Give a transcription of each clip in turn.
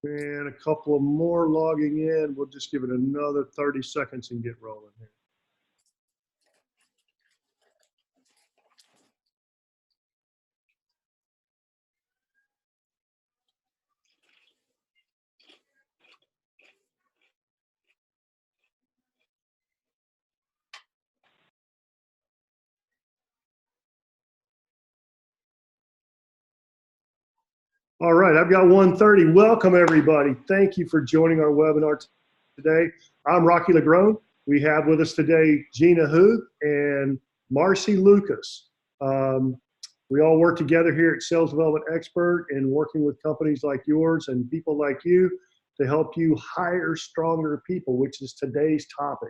And a couple of more logging in. We'll just give it another 30 seconds and get rolling here. All right, I've got 1:30. Welcome, everybody. Thank you for joining our webinar today. I'm Rocky LaGrone. We have with us today Gina Huth and Marcy Lucas. We all work together here at Sales Development Expert and working with companies like yours and people like you to help you hire stronger people, which is today's topic.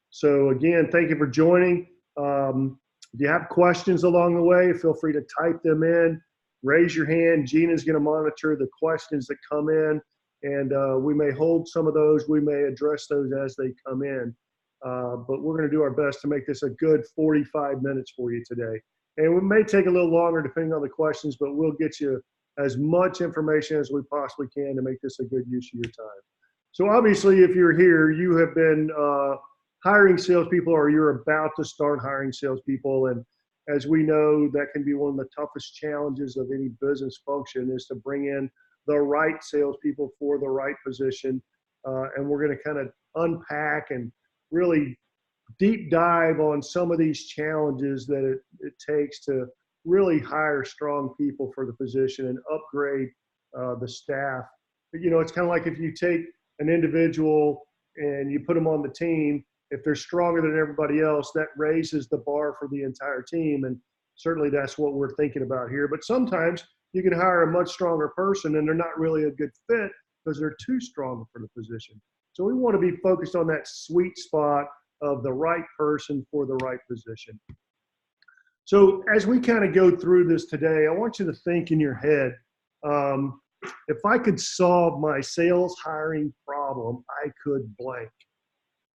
So again, thank you for joining. If you have questions along the way, feel free to type them in. Raise your hand. Gina's going to monitor the questions that come in, and we may hold some of those. We may address those as they come in. But we're going to do our best to make this a good 45 minutes for you today. And we may take a little longer depending on the questions, but we'll get you as much information as we possibly can to make this a good use of your time. So obviously, if you're here, you have been hiring salespeople or you're about to start hiring salespeople. And as we know, that can be one of the toughest challenges of any business function is to bring in the right salespeople for the right position. And we're going to kind of unpack and really deep dive on some of these challenges that it takes to really hire strong people for the position and upgrade the staff. But, you know, it's kind of like if you take an individual and you put them on the team, if they're stronger than everybody else, that raises the bar for the entire team. And certainly that's what we're thinking about here. But sometimes you can hire a much stronger person and they're not really a good fit because they're too strong for the position. So we want to be focused on that sweet spot of the right person for the right position. So as we kind of go through this today, I want you to think in your head, if I could solve my sales hiring problem, I could blank.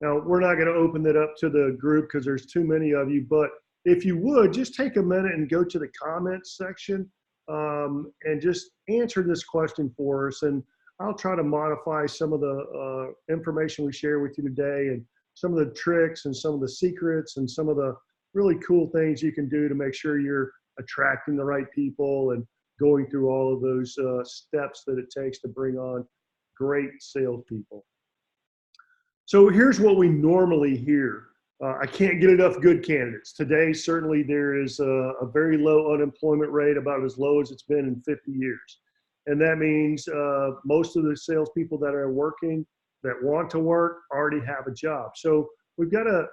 Now, we're not going to open that up to the group because there's too many of you, but if you would, just take a minute and go to the comments section and just answer this question for us. And I'll try to modify some of the information we share with you today and some of the tricks and some of the secrets and some of the really cool things you can do to make sure you're attracting the right people and going through all of those steps that it takes to bring on great salespeople. So here's what we normally hear. I can't get enough good candidates. Today, certainly there is a very low unemployment rate, about as low as it's been in 50 years. And that means most of the salespeople that are working, that want to work, already have a job. So we've got to,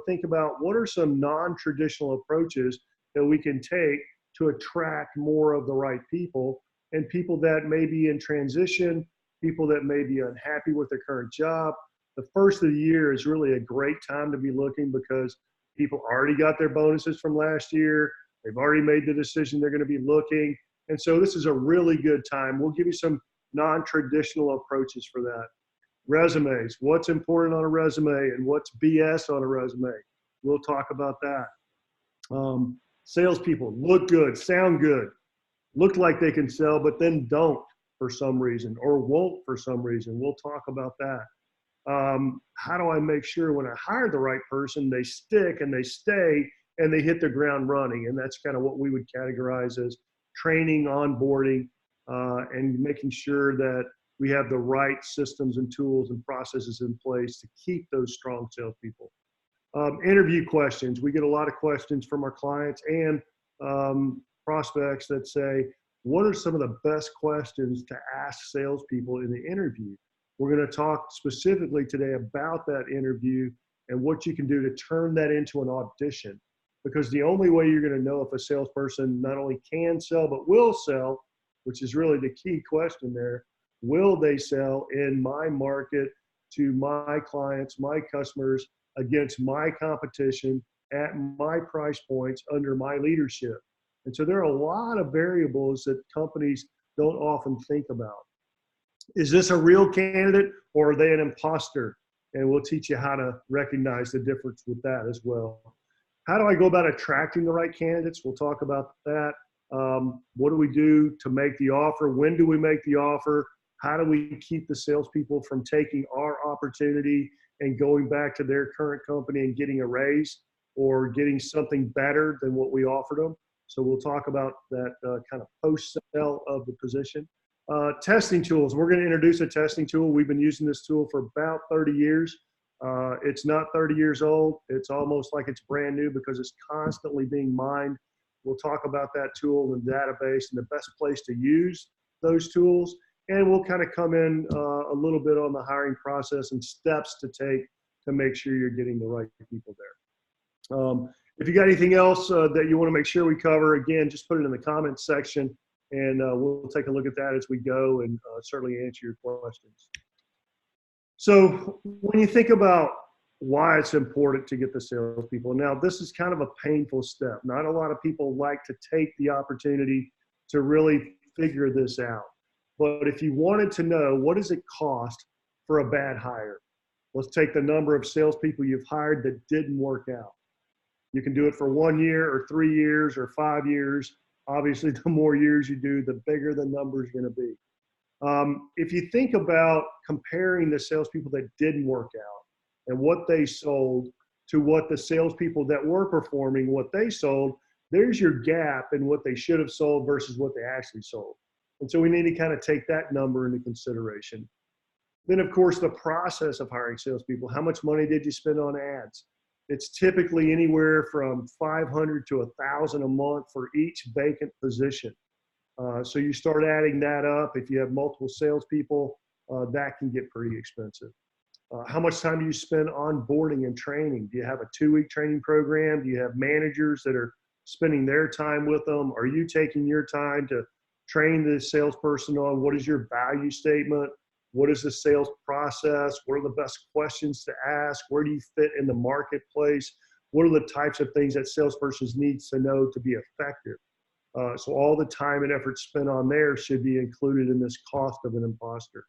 think about what are some non-traditional approaches that we can take to attract more of the right people and people that may be in transition, people that may be unhappy with their current job. The first of the year is really a great time to be looking because people already got their bonuses from last year. They've already made the decision they're going to be looking. And so this is a really good time. We'll give you some non-traditional approaches for that. Resumes, what's important on a resume and what's BS on a resume. We'll talk about that. Salespeople look good, sound good, look like they can sell, but then don't for some reason or won't for some reason. We'll talk about that. How do I make sure when I hire the right person, they stick and they stay and they hit the ground running? And that's kind of what we would categorize as training, onboarding, and making sure that we have the right systems and tools and processes in place to keep those strong salespeople. Interview questions. We get a lot of questions from our clients and prospects that say, what are some of the best questions to ask salespeople in the interview? We're going to talk specifically today about that interview and what you can do to turn that into an audition. Because the only way you're going to know if a salesperson not only can sell, but will sell, which is really the key question there, will they sell in my market to my clients, my customers, against my competition, at my price points, under my leadership? And so there are a lot of variables that companies don't often think about. Is this a real candidate or are they an imposter? And we'll teach you how to recognize the difference with that as well. How do I go about attracting the right candidates? We'll talk about that. What do we do to make the offer? When do we make the offer? How do we keep the salespeople from taking our opportunity and going back to their current company and getting a raise or getting something better than what we offered them? So we'll talk about that kind of post-sale of the position. Testing tools. We're going to introduce a testing tool. We've been using this tool for about 30 years. It's not 30 years old. It's almost like it's brand new because it's constantly being mined. We'll talk about that tool and the database and the best place to use those tools. And we'll kind of come in a little bit on the hiring process and steps to take to make sure you're getting the right people there. If you got anything else that you want to make sure we cover, again, just put it in the comments section, and we'll take a look at that as we go and certainly answer your questions. So when you think about why it's important to get the salespeople, now this is kind of a painful step. Not a lot of people like to take the opportunity to really figure this out. But if you wanted to know what does it cost for a bad hire, let's take the number of salespeople you've hired that didn't work out. You can do it for 1 year or 3 years or 5 years. Obviously, the more years you do, the bigger the number is going to be. If you think about comparing the salespeople that didn't work out and what they sold to what the salespeople that were performing, what they sold, there's your gap in what they should have sold versus what they actually sold. And so we need to kind of take that number into consideration. Then, of course, the process of hiring salespeople. How much money did you spend on ads? It's typically anywhere from $500 to $1,000 a month for each vacant position. So you start adding that up. If you have multiple salespeople, that can get pretty expensive. How much time do you spend onboarding and training? Do you have a 2-week training program? Do you have managers that are spending their time with them? Are you taking your time to train the salesperson on what is your value statement? What is the sales process? What are the best questions to ask? Where do you fit in the marketplace? What are the types of things that salespersons needs to know to be effective? So all the time and effort spent on there should be included in this cost of an imposter.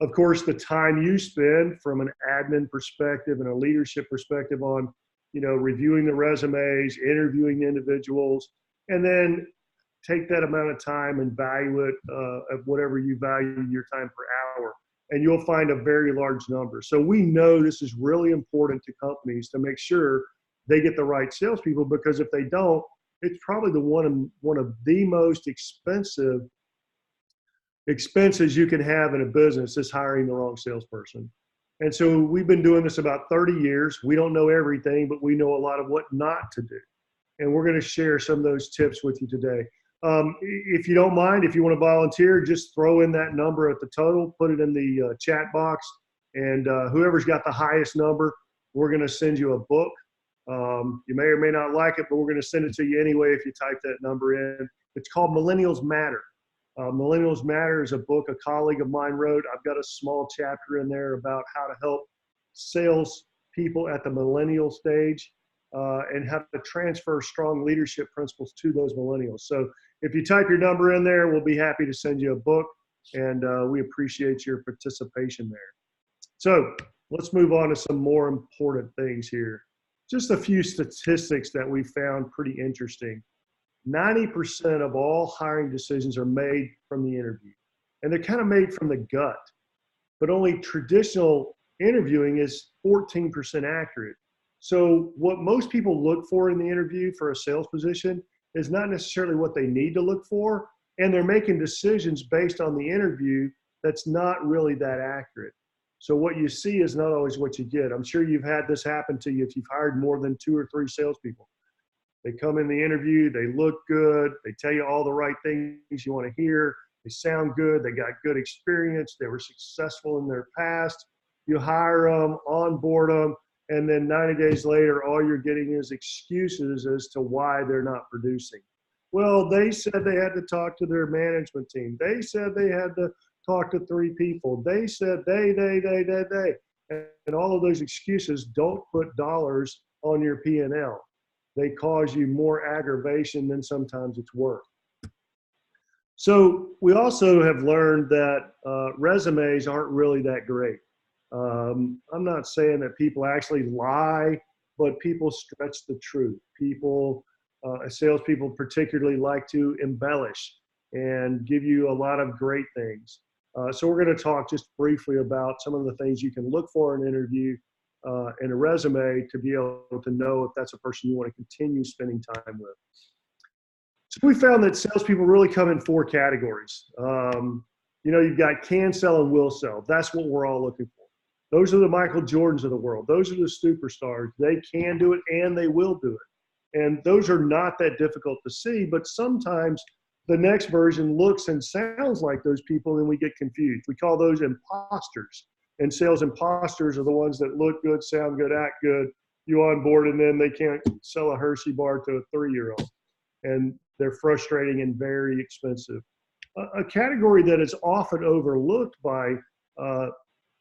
Of course, the time you spend from an admin perspective and a leadership perspective on, reviewing the resumes, interviewing the individuals, and then take that amount of time and value it at whatever you value your time per hour, and you'll find a very large number. So we know this is really important to companies to make sure they get the right salespeople, because if they don't, it's probably one of the most expensive expenses you can have in a business is hiring the wrong salesperson. And so we've been doing this about 30 years. We don't know everything, but we know a lot of what not to do. And we're going to share some of those tips with you today. If you don't mind, if you want to volunteer, just throw in that number at the total, put it in the chat box, and whoever's got the highest number, we're going to send you a book. You may or may not like it, but we're going to send it to you anyway if you type that number in. It's called Millennials Matter. Millennials Matter is a book a colleague of mine wrote. I've got a small chapter in there about how to help sales people at the millennial stage and how to transfer strong leadership principles to those millennials. So if you type your number in there, we'll be happy to send you a book, and we appreciate your participation there. So let's move on to some more important things here. Just a few statistics that we found pretty interesting. 90% of all hiring decisions are made from the interview, and they're kind of made from the gut, but only traditional interviewing is 14% accurate. So what most people look for in the interview for a sales position is not necessarily what they need to look for, and they're making decisions based on the interview that's not really that accurate. So what you see is not always what you get. I'm sure you've had this happen to you if you've hired more than 2 or 3 salespeople. They come in the interview, they look good, they tell you all the right things you want to hear, they sound good, they got good experience, they were successful in their past. You hire them, onboard them, and then 90 days later, all you're getting is excuses as to why they're not producing. Well, they said they had to talk to their management team. They said they had to talk to 3 people. They said they. And all of those excuses don't put dollars on your P&L. They cause you more aggravation than sometimes it's worth. So we also have learned that resumes aren't really that great. I'm not saying that people actually lie, but people stretch the truth. People, salespeople particularly like to embellish and give you a lot of great things. So we're going to talk just briefly about some of the things you can look for in an interview and a resume to be able to know if that's a person you want to continue spending time with. So we found that salespeople really come in four categories. You've got can sell and will sell. That's what we're all looking for. Those are the Michael Jordans of the world. Those are the superstars. They can do it and they will do it. And those are not that difficult to see, but sometimes the next version looks and sounds like those people and we get confused. We call those imposters. And sales imposters are the ones that look good, sound good, act good. You on board and then they can't sell a Hershey bar to a 3-year-old. And they're frustrating and very expensive. A category that is often overlooked by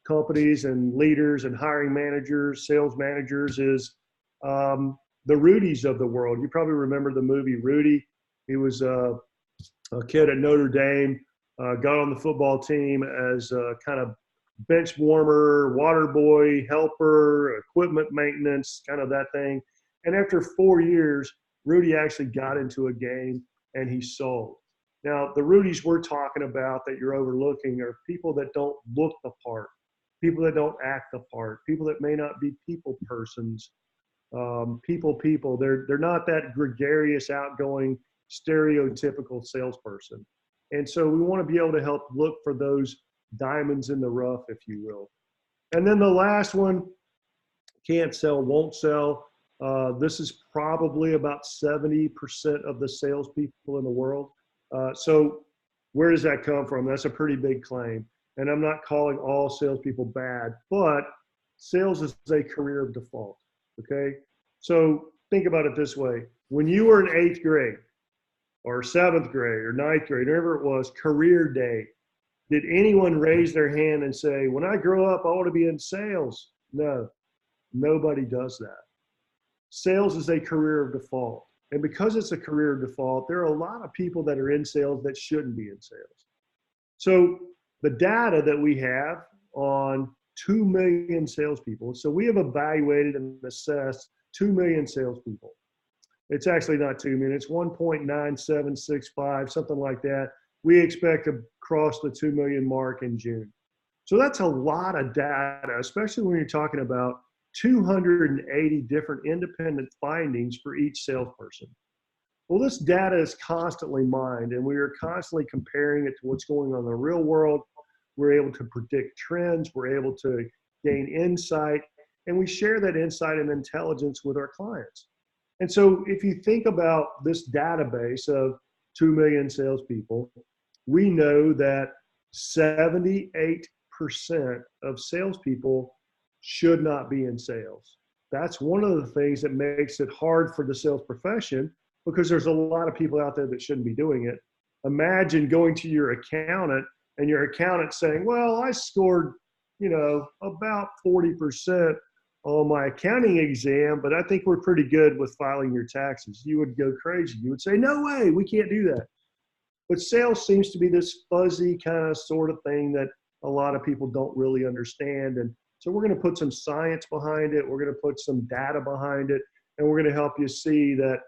companies and leaders and hiring managers, sales managers is the Rudies of the world. You probably remember the movie Rudy. He was a kid at Notre Dame, got on the football team as a kind of bench warmer, water boy, helper, equipment maintenance, kind of that thing. And after 4 years, Rudy actually got into a game and he sold. Now, the Rudies we're talking about that you're overlooking are people that don't look the part, people that don't act the part, people that may not be people persons, people. They're not that gregarious, outgoing, stereotypical salesperson. And so we want to be able to help look for those diamonds in the rough, if you will. And then the last one, can't sell, won't sell. This is probably about 70% of the salespeople in the world. So where does that come from? That's a pretty big claim. And I'm not calling all salespeople bad, but sales is a career of default, okay? So think about it this way. When you were in 8th grade or 7th grade or 9th grade, whatever it was, career day, did anyone raise their hand and say, when I grow up, I want to be in sales? No, nobody does that. Sales is a career of default. And because it's a career of default, there are a lot of people that are in sales that shouldn't be in sales. So the data that we have on 2 million salespeople, so we have evaluated and assessed 2 million salespeople. It's actually not 2 million, it's 1.9765, something like that. We expect to cross the 2 million mark in June. So that's a lot of data, especially when you're talking about 280 different independent findings for each salesperson. Well, this data is constantly mined and we are constantly comparing it to what's going on in the real world. We're able to predict trends, we're able to gain insight, and we share that insight and intelligence with our clients. And so if you think about this database of 2 million salespeople, we know that 78% of salespeople should not be in sales. That's one of the things that makes it hard for the sales profession because there's a lot of people out there that shouldn't be doing it. Imagine going to your accountant and your accountant saying, well, I scored, about 40% on my accounting exam, but I think we're pretty good with filing your taxes. You would go crazy. You would say, no way, we can't do that. But sales seems to be this fuzzy kind of sort of thing that a lot of people don't really understand. And so we're going to put some science behind it. We're going to put some data behind it. And we're going to help you see that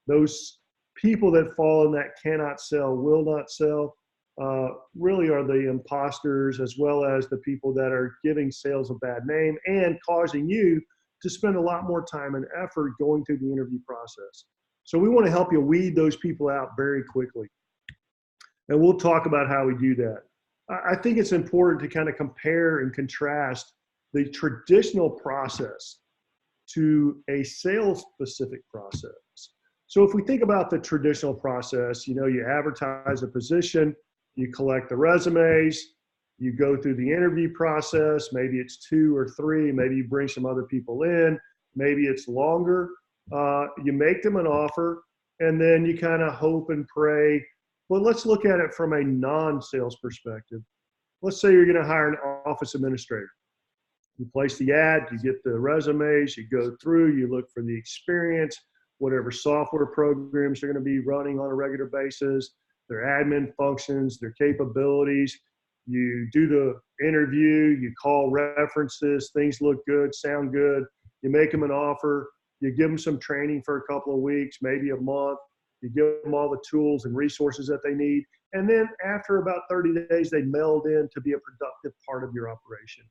those people that fall in that cannot sell, will not sell, really are the imposters as well as the people that are giving sales a bad name and causing you to spend a lot more time and effort going through the interview process. So we want to help you weed those people out very quickly. And we'll talk about how we do that. I think it's important to kind of compare and contrast the traditional process to a sales specific process. So if we think about the traditional process, you advertise a position, you collect the resumes, you go through the interview process, maybe it's 2 or 3, maybe you bring some other people in, maybe it's longer, you make them an offer, and then you kind of hope and pray. But let's look at it from a non-sales perspective. Let's say you're going to hire an office administrator. You place the ad, you get the resumes, you go through, you look for the experience, whatever software programs they're going to be running on a regular basis, their admin functions, their capabilities. You do the interview, you call references, things look good, sound good. You make them an offer, you give them some training for a couple of weeks, maybe a month, You give them all the tools and resources that they need. And then after about 30 days, they meld in to be a productive part of your operation.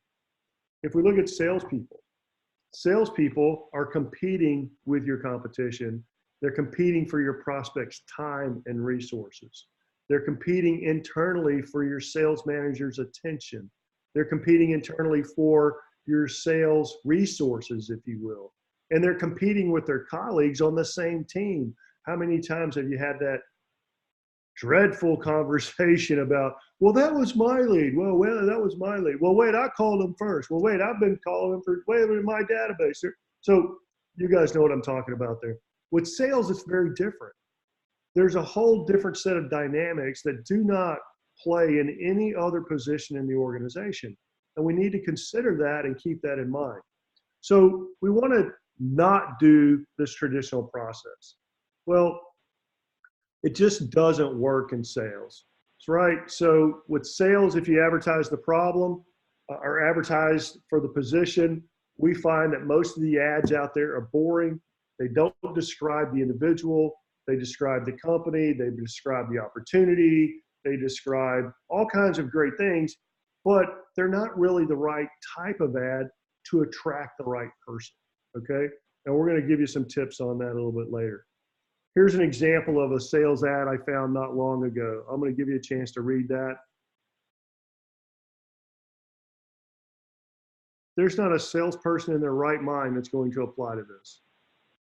If we look at salespeople are competing with your competition. They're competing for your prospects' time and resources. They're competing internally for your sales manager's attention. They're competing internally for your sales resources, if you will. And they're competing with their colleagues on the same team. How many times have you had that dreadful conversation about, well, that was my lead. Well, that was my lead. Well, wait, I called them first. Well, wait, I've been calling them for, wait, in my database. So you guys know what I'm talking about there. With sales, it's very different. There's a whole different set of dynamics that do not play in any other position in the organization. And we need to consider that and keep that in mind. So we want to not do this traditional process. Well, it just doesn't work in sales. That's right. So with sales, if you advertise the problem or advertise for the position, we find that most of the ads out there are boring. They don't describe the individual. They describe the company. They describe the opportunity. They describe all kinds of great things, but they're not really the right type of ad to attract the right person. Okay. And we're going to give you some tips on that a little bit later. Here's an example of a sales ad I found not long ago. I'm going to give you a chance to read that. There's not a salesperson in their right mind that's going to apply to this.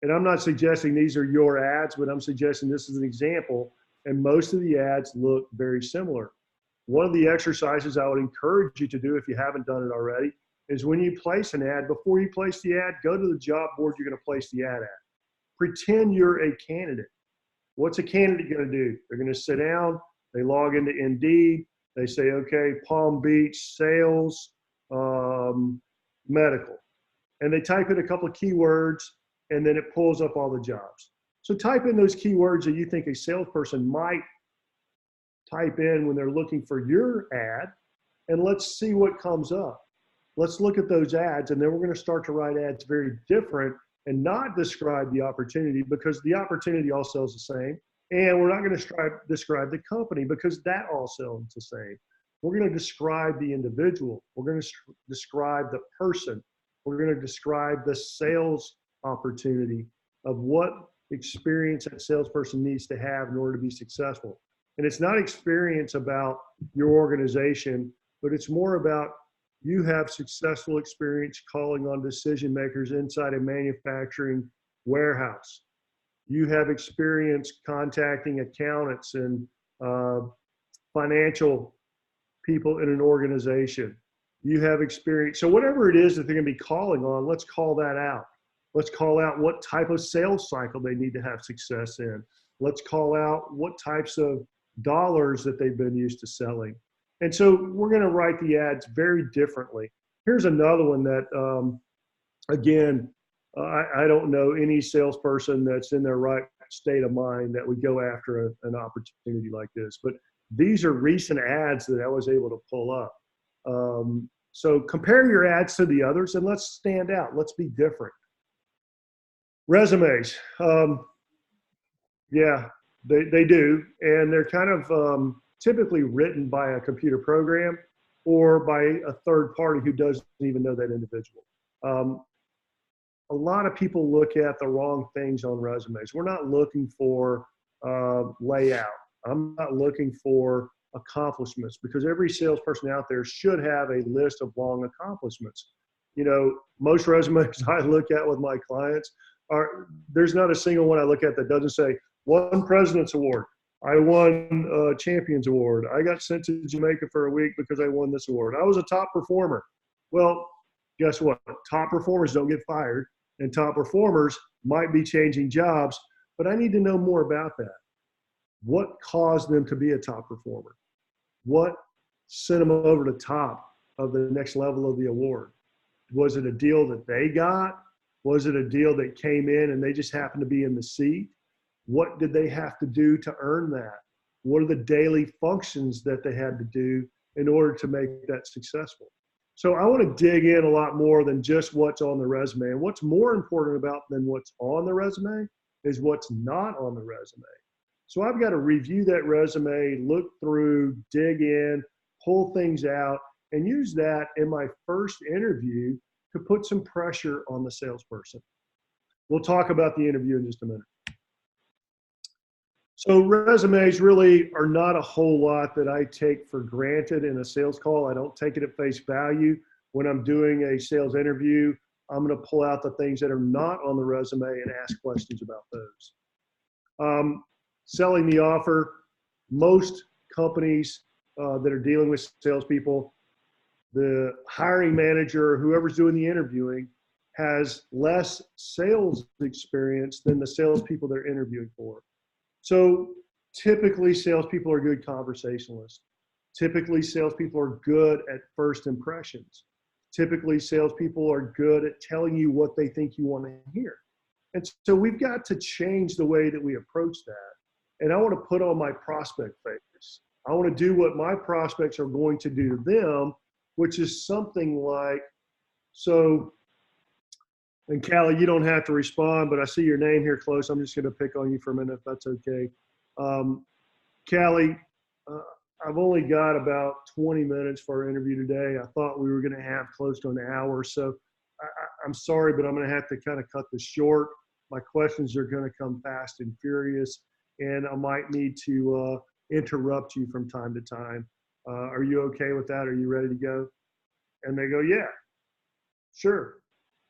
And I'm not suggesting these are your ads, but I'm suggesting this is an example. And most of the ads look very similar. One of the exercises I would encourage you to do if you haven't done it already is when you place an ad, before you place the ad, go to the job board you're going to place the ad at. Pretend you're a candidate. What's a candidate going to do? They're going to sit down, they log into Indeed, they say, okay, Palm Beach, sales, medical. And they type in a couple of keywords, and then it pulls up all the jobs. So type in those keywords that you think a salesperson might type in when they're looking for your ad, and let's see what comes up. Let's look at those ads, and then we're going to start to write ads very different and not describe the opportunity, because the opportunity all sells the same. And we're not going to describe the company because that all sells the same. We're going to describe the individual. We're going to describe the person. We're going to describe the sales opportunity of what experience that salesperson needs to have in order to be successful. And it's not experience about your organization, but it's more about you have successful experience calling on decision makers inside a manufacturing warehouse. You have experience contacting accountants and financial people in an organization. You have experience. So whatever it is that they're going to be calling on, let's call that out. Let's call out what type of sales cycle they need to have success in. Let's call out what types of dollars that they've been used to selling. And so we're going to write the ads very differently. Here's another one that, again, I don't know any salesperson that's in their right state of mind that would go after an opportunity like this. But these are recent ads that I was able to pull up. So compare your ads to the others and let's stand out. Let's be different. Resumes. Yeah, they do. And they're kind of typically written by a computer program or by a third party who doesn't even know that individual. A lot of people look at the wrong things on resumes. We're not looking for layout. I'm not looking for accomplishments, because every salesperson out there should have a list of long accomplishments. You know, most resumes I look at with my clients there's not a single one I look at that doesn't say, won President's Award. I won a Champions Award. I got sent to Jamaica for a week because I won this award. I was a top performer. Well, guess what? Top performers don't get fired, and top performers might be changing jobs, but I need to know more about that. What caused them to be a top performer? What sent them over the top of the next level of the award? Was it a deal that they got? Was it a deal that came in and they just happened to be in the seat? What did they have to do to earn that? What are the daily functions that they had to do in order to make that successful? So I want to dig in a lot more than just what's on the resume. And what's more important about than what's on the resume is what's not on the resume. So I've got to review that resume, look through, dig in, pull things out, and use that in my first interview to put some pressure on the salesperson. We'll talk about the interview in just a minute. So resumes really are not a whole lot that I take for granted in a sales call. I don't take it at face value. When I'm doing a sales interview, I'm going to pull out the things that are not on the resume and ask questions about those. Selling the offer, most companies that are dealing with salespeople, the hiring manager, whoever's doing the interviewing, has less sales experience than the salespeople they're interviewing for. So typically salespeople are good conversationalists. Typically salespeople are good at first impressions. Typically salespeople are good at telling you what they think you want to hear. And so we've got to change the way that we approach that. And I want to put on my prospect face. I want to do what my prospects are going to do to them, which is something like, so, and Callie, you don't have to respond, but I see your name here close. I'm just going to pick on you for a minute, if that's okay. Callie, I've only got about 20 minutes for our interview today. I thought we were going to have close to an hour. So I'm sorry, but I'm going to have to kind of cut this short. My questions are going to come fast and furious, and I might need to interrupt you from time to time. Are you okay with that? Are you ready to go? And they go, yeah, sure.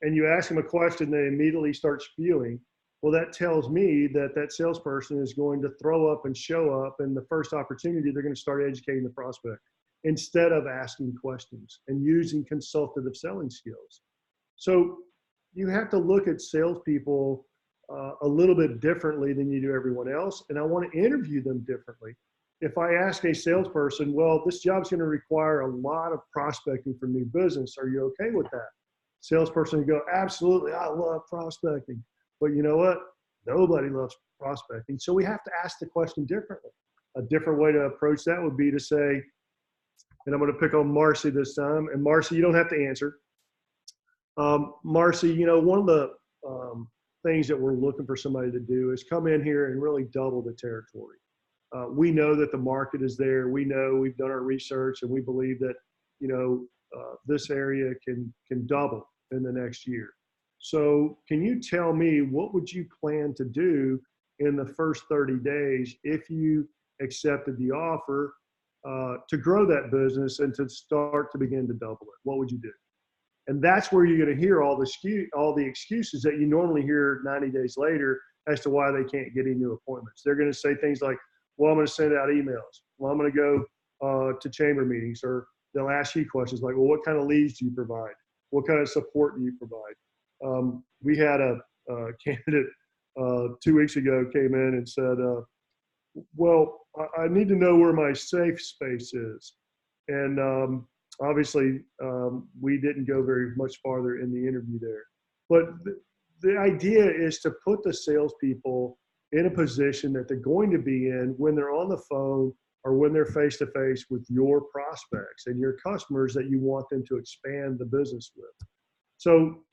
And you ask them a question, they immediately start spewing. Well, that tells me that that salesperson is going to throw up and show up, and the first opportunity, they're going to start educating the prospect instead of asking questions and using consultative selling skills. So you have to look at salespeople a little bit differently than you do everyone else, and I want to interview them differently. If I ask a salesperson, well, this job's going to require a lot of prospecting for new business, are you okay with that? Salesperson would go, absolutely, I love prospecting. But you know what? Nobody loves prospecting. So we have to ask the question differently. A different way to approach that would be to say, and I'm going to pick on Marcy this time. And Marcy, you don't have to answer. Marcy, you know, one of the things that we're looking for somebody to do is come in here and really double the territory. We know that the market is there. We know we've done our research, and we believe that, you know, this area can double in the next year. So can you tell me, what would you plan to do in the first 30 days if you accepted the offer to grow that business and to start to begin to double it? What would you do? And that's where you're going to hear all the excuses that you normally hear 90 days later as to why they can't get any new appointments. They're going to say things like, well, I'm going to send out emails. Well, I'm going to go to chamber meetings, or they'll ask you questions like, well, what kind of leads do you provide? What kind of support do you provide? We had a candidate 2 weeks ago came in and said, well, I need to know where my safe space is. And obviously, we didn't go very much farther in the interview there. But the idea is to put the salespeople in a position that they're going to be in when they're on the phone or when they're face-to-face with your prospects and your customers that you want them to expand the business with. So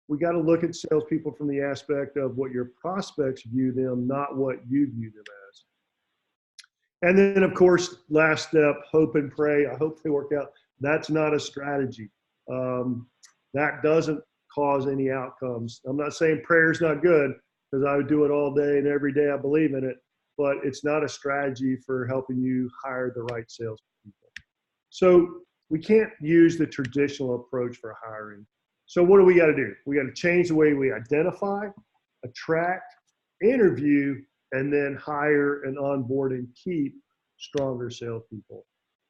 we got to look at salespeople from the aspect of what your prospects view them, not what you view them as. And then, of course, last step, hope and pray. I hope they work out. That's not a strategy. That doesn't cause any outcomes. I'm not saying prayer is not good, because I would do it all day and every day. I believe in it, but it's not a strategy for helping you hire the right salespeople. So we can't use the traditional approach for hiring. So what do we got to do? We got to change the way we identify, attract, interview, and then hire and onboard and keep stronger salespeople.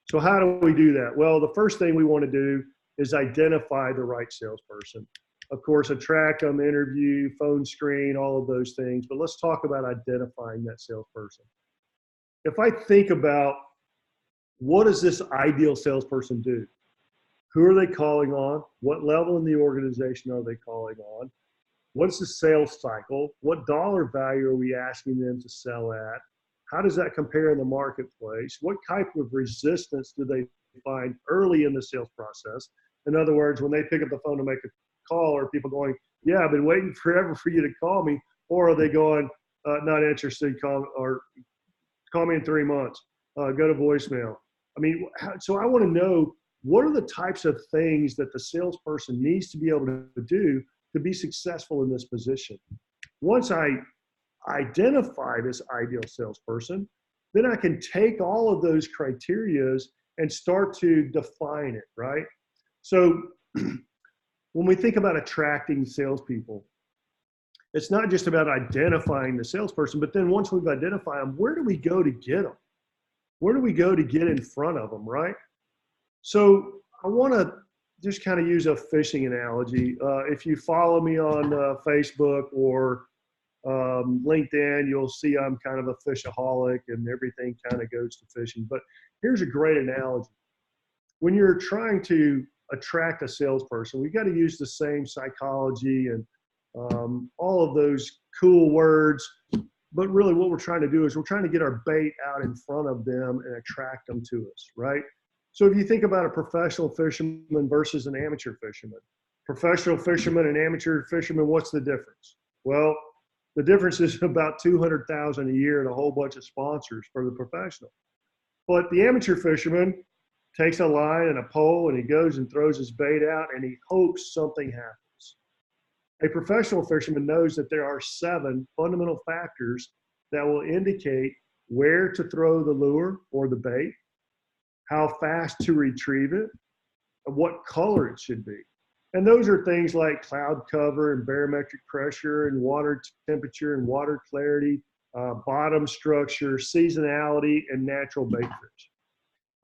So how do we do that? Well, the first thing we want to do is identify the right salesperson. Of course, attract them, interview, phone screen, all of those things. But let's talk about identifying that salesperson. If I think about, what does this ideal salesperson do? Who are they calling on? What level in the organization are they calling on? What's the sales cycle? What dollar value are we asking them to sell at? How does that compare in the marketplace? What type of resistance do they find early in the sales process? In other words, when they pick up the phone to make a call, are people going, yeah, I've been waiting forever for you to call me? Or are they going, not interested, call me in 3 months, go to voicemail. I mean, so I want to know what are the types of things that the salesperson needs to be able to do to be successful in this position. Once I identify this ideal salesperson, then I can take all of those criterias and start to define it, right? So when we think about attracting salespeople, it's not just about identifying the salesperson, but then once we've identified them, where do we go to get them? Where do we go to get in front of them, right? So I want to just kind of use a fishing analogy. If you follow me on Facebook or LinkedIn, you'll see I'm kind of a fishaholic and everything kind of goes to fishing. But here's a great analogy. When you're trying to attract a salesperson, we've got to use the same psychology and all of those cool words. But really what we're trying to do is we're trying to get our bait out in front of them and attract them to us, right? So if you think about a professional fisherman versus an amateur fisherman, professional fisherman and amateur fisherman, what's the difference? Well, the difference is about $200,000 a year and a whole bunch of sponsors for the professional. But the amateur fisherman takes a line and a pole and he goes and throws his bait out and he hopes something happens. A professional fisherman knows that there are 7 fundamental factors that will indicate where to throw the lure or the bait, how fast to retrieve it, and what color it should be. And those are things like cloud cover and barometric pressure and water temperature and water clarity, bottom structure, seasonality, and natural bait fish.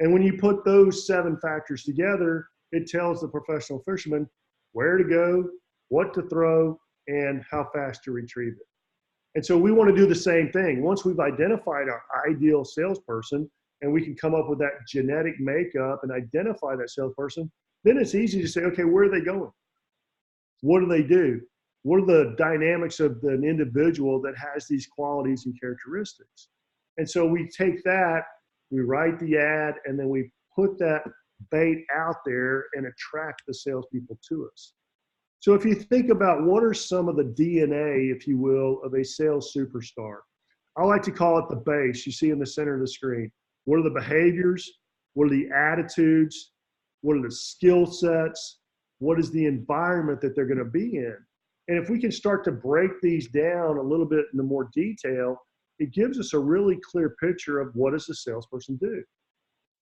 And when you put those 7 factors together, it tells the professional fisherman where to go, what to throw, and how fast to retrieve it. And so we want to do the same thing. Once we've identified our ideal salesperson and we can come up with that genetic makeup and identify that salesperson, then it's easy to say, okay, where are they going? What do they do? What are the dynamics of an individual that has these qualities and characteristics? And so we take that, we write the ad, and then we put that bait out there and attract the salespeople to us. So if you think about what are some of the DNA, if you will, of a sales superstar, I like to call it the base you see in the center of the screen. What are the behaviors? What are the attitudes? What are the skill sets? What is the environment that they're going to be in? And if we can start to break these down a little bit into more detail, it gives us a really clear picture of what does a salesperson do.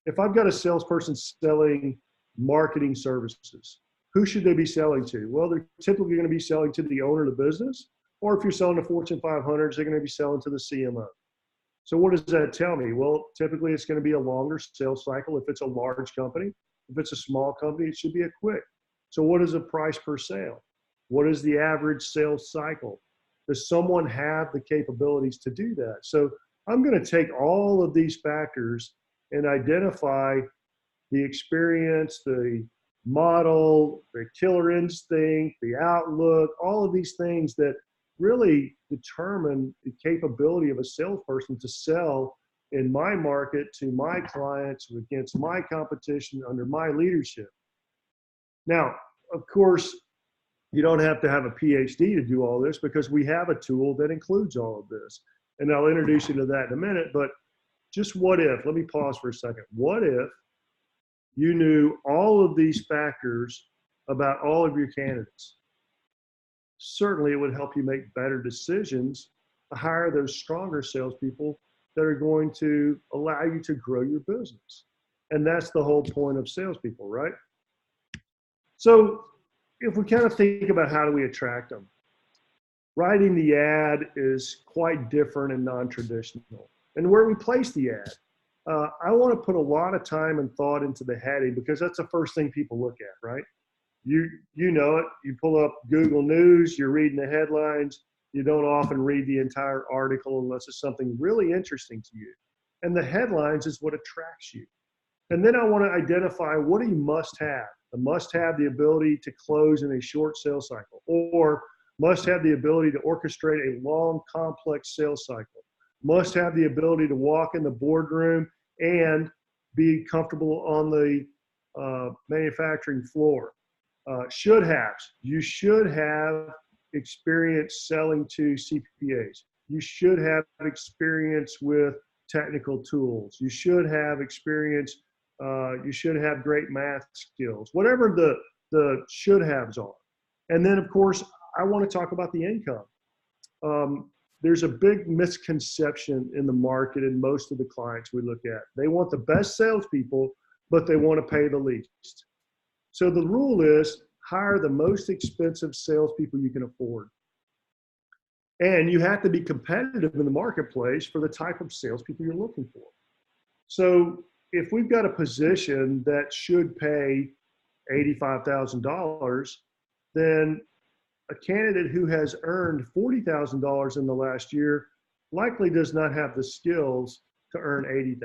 If I've got a salesperson selling marketing services, who should they be selling to? Well, they're typically going to be selling to the owner of the business, or if you're selling to Fortune 500s, they're going to be selling to the CMO. So what does that tell me? Well, typically it's going to be a longer sales cycle if it's a large company. If it's a small company, it should be a quick. So what is the price per sale? What is the average sales cycle? Does someone have the capabilities to do that? So I'm going to take all of these factors and identify the experience, the model, the killer instinct, the outlook, all of these things that really determine the capability of a salesperson to sell in my market to my clients against my competition under my leadership. Now, of course, you don't have to have a PhD to do all this because we have a tool that includes all of this. And I'll introduce you to that in a minute, but just what if, let me pause for a second. What if you knew all of these factors about all of your candidates? Certainly it would help you make better decisions to hire those stronger salespeople that are going to allow you to grow your business. And that's the whole point of salespeople, right? So if we kind of think about how do we attract them, writing the ad is quite different and non-traditional. And where we place the ad, I want to put a lot of time and thought into the heading because that's the first thing people look at, right? You know it. You pull up Google News, you're reading the headlines. You don't often read the entire article unless it's something really interesting to you. And the headlines is what attracts you. And then I want to identify what do you must have. The must have the ability to close in a short sales cycle, or must have the ability to orchestrate a long, complex sales cycle, must have the ability to walk in the boardroom and be comfortable on the manufacturing floor. Should haves. You should have experience selling to CPAs. you should have experience with technical tools. You should have experience. You should have great math skills, whatever the should haves are. And then, of course, I want to talk about the income. There's a big misconception in the market and most of the clients we look at. They want the best salespeople, but they want to pay the least. So the rule is hire the most expensive salespeople you can afford. And you have to be competitive in the marketplace for the type of salespeople you're looking for. So if we've got a position that should pay $85,000, then a candidate who has earned $40,000 in the last year likely does not have the skills to earn $80,000.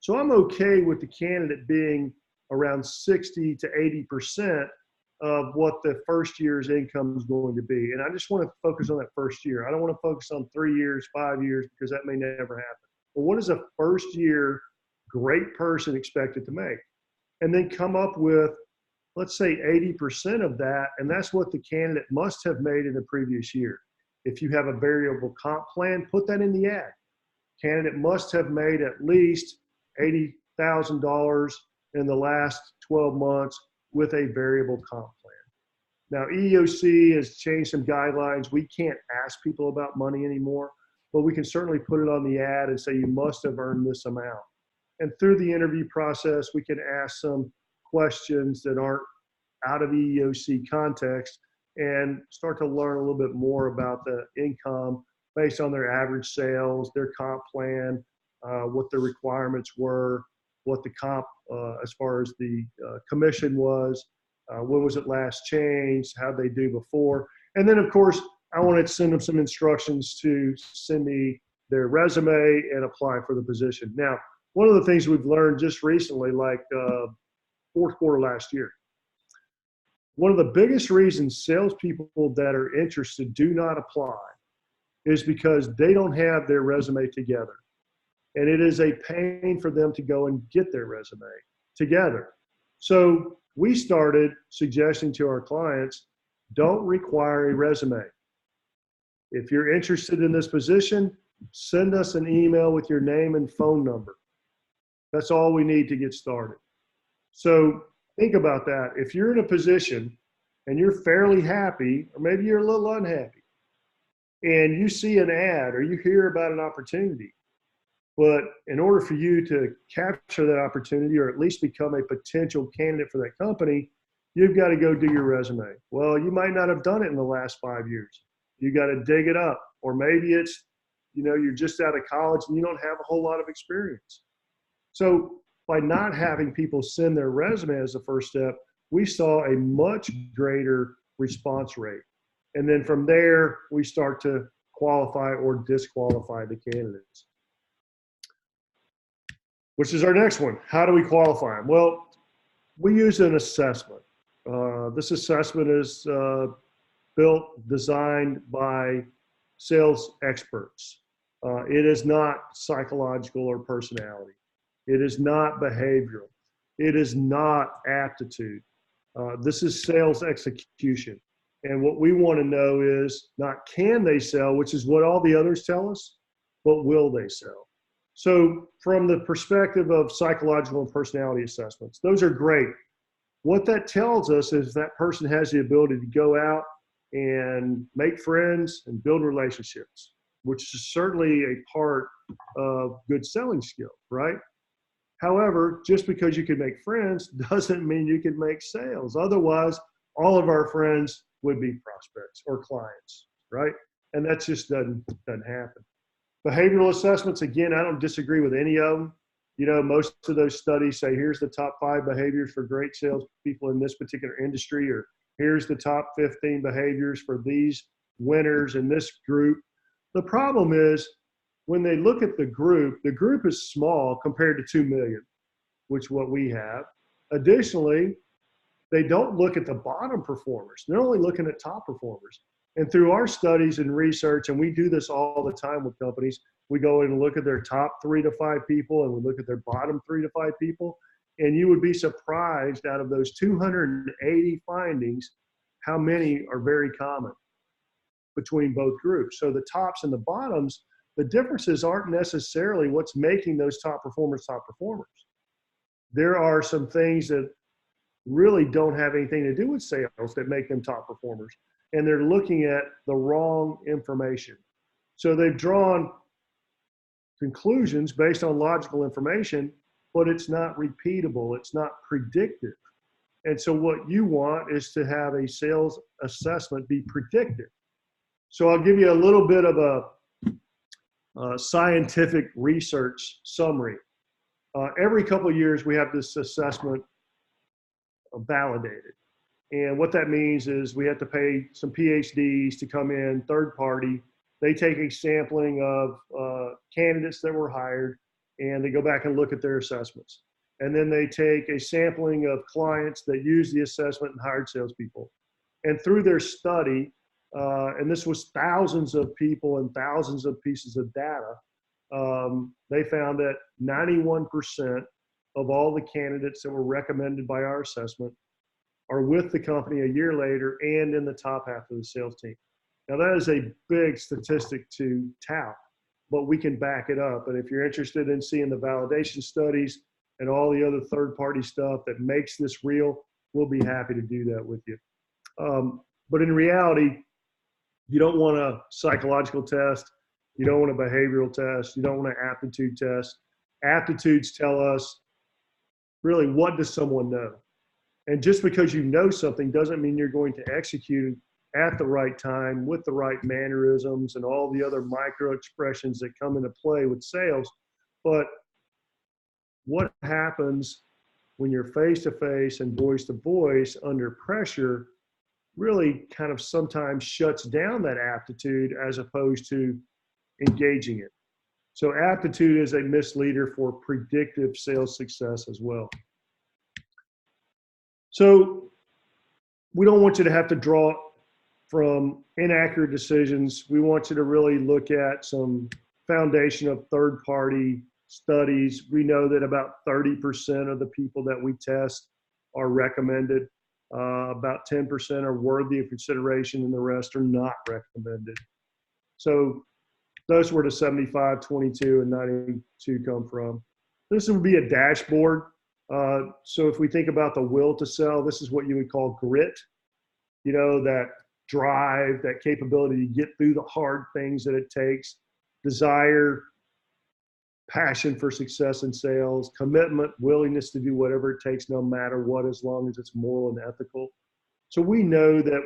So I'm okay with the candidate being around 60 to 80% of what the first year's income is going to be. And I just want to focus on that first year. I don't want to focus on 3 years, 5 years, because that may never happen. But what is a first year great person expected to make? And then come up with, let's say 80% of that, and that's what the candidate must have made in the previous year. If you have a variable comp plan, put that in the ad. Candidate must have made at least $80,000 in the last 12 months with a variable comp plan. Now, EEOC has changed some guidelines. We can't ask people about money anymore, but we can certainly put it on the ad and say you must have earned this amount. And through the interview process, we can ask some questions that aren't out of EEOC context and start to learn a little bit more about the income based on their average sales, their comp plan, what the requirements were, what the comp as far as the commission was, when was it last changed, how'd they do before. And then, of course, I wanted to send them some instructions to send me their resume and apply for the position. Now, one of the things we've learned just recently, like fourth quarter last year, one of the biggest reasons salespeople that are interested do not apply is because they don't have their resume together. And it is a pain for them to go and get their resume together. So we started suggesting to our clients, don't require a resume. If you're interested in this position, send us an email with your name and phone number. That's all we need to get started. So think about that. If you're in a position and you're fairly happy, or maybe you're a little unhappy, and you see an ad or you hear about an opportunity, but in order for you to capture that opportunity or at least become a potential candidate for that company, you've got to go do your resume. Well, you might not have done it in the last 5 years. You got to dig it up. Or maybe it's, you're just out of college and you don't have a whole lot of experience. So by not having people send their resume as the first step, we saw a much greater response rate. And then from there, we start to qualify or disqualify the candidates. Which is our next one. How do we qualify them? Well, we use an assessment. This assessment is designed by sales experts. It is not psychological or personality. It is not behavioral. It is not aptitude. This is sales execution. And what we want to know is not can they sell, which is what all the others tell us, but will they sell? So from the perspective of psychological and personality assessments, those are great. What that tells us is that person has the ability to go out and make friends and build relationships, which is certainly a part of good selling skill, right? However, just because you can make friends doesn't mean you can make sales. Otherwise, all of our friends would be prospects or clients, right? And that just doesn't happen. Behavioral assessments, again, I don't disagree with any of them. Most of those studies say, here's the top 5 behaviors for great salespeople in this particular industry, or here's the top 15 behaviors for these winners in this group. The problem is when they look at the group is small compared to 2 million, which is what we have. Additionally, they don't look at the bottom performers. They're only looking at top performers. And through our studies and research, and we do this all the time with companies, we go in and look at their top 3 to 5 people and we look at their bottom 3 to 5 people. And you would be surprised out of those 280 findings, how many are very common. between both groups. So the tops and the bottoms, the differences aren't necessarily what's making those top performers top performers. There are some things that really don't have anything to do with sales that make them top performers. And they're looking at the wrong information. So they've drawn conclusions based on logical information, but it's not repeatable. It's not predictive. And so what you want is to have a sales assessment be predictive. So I'll give you a little bit of a scientific research summary. Every couple of years, we have this assessment validated. And what that means is we have to pay some PhDs to come in, third party. They take a sampling of candidates that were hired, and they go back and look at their assessments. And then they take a sampling of clients that use the assessment and hired salespeople. And through their study, and this was thousands of people and thousands of pieces of data, they found that 91% of all the candidates that were recommended by our assessment are with the company a year later and in the top half of the sales team. Now that is a big statistic to tout, but we can back it up. And if you're interested in seeing the validation studies and all the other third-party stuff that makes this real, we'll be happy to do that with you. But in reality, you don't want a psychological test. You don't want a behavioral test. You don't want an aptitude test. Aptitudes tell us really, what does someone know? And just because you know something doesn't mean you're going to execute at the right time with the right mannerisms and all the other micro expressions that come into play with sales. But what happens when you're face to face and voice to voice under pressure really kind of sometimes shuts down that aptitude as opposed to engaging it. So aptitude is a misleader for predictive sales success as well. So we don't want you to have to draw from inaccurate decisions. We want you to really look at some foundation of third-party studies. We know that about 30% of the people that we test are recommended. About 10% are worthy of consideration, and the rest are not recommended. So those where the 75, 22, and 92 come from. This would be a dashboard. So if we think about the will to sell, this is what you would call grit. You know, that drive, that capability to get through the hard things that it takes, desire, passion for success in sales, commitment, willingness to do whatever it takes no matter what, as long as it's moral and ethical. So we know that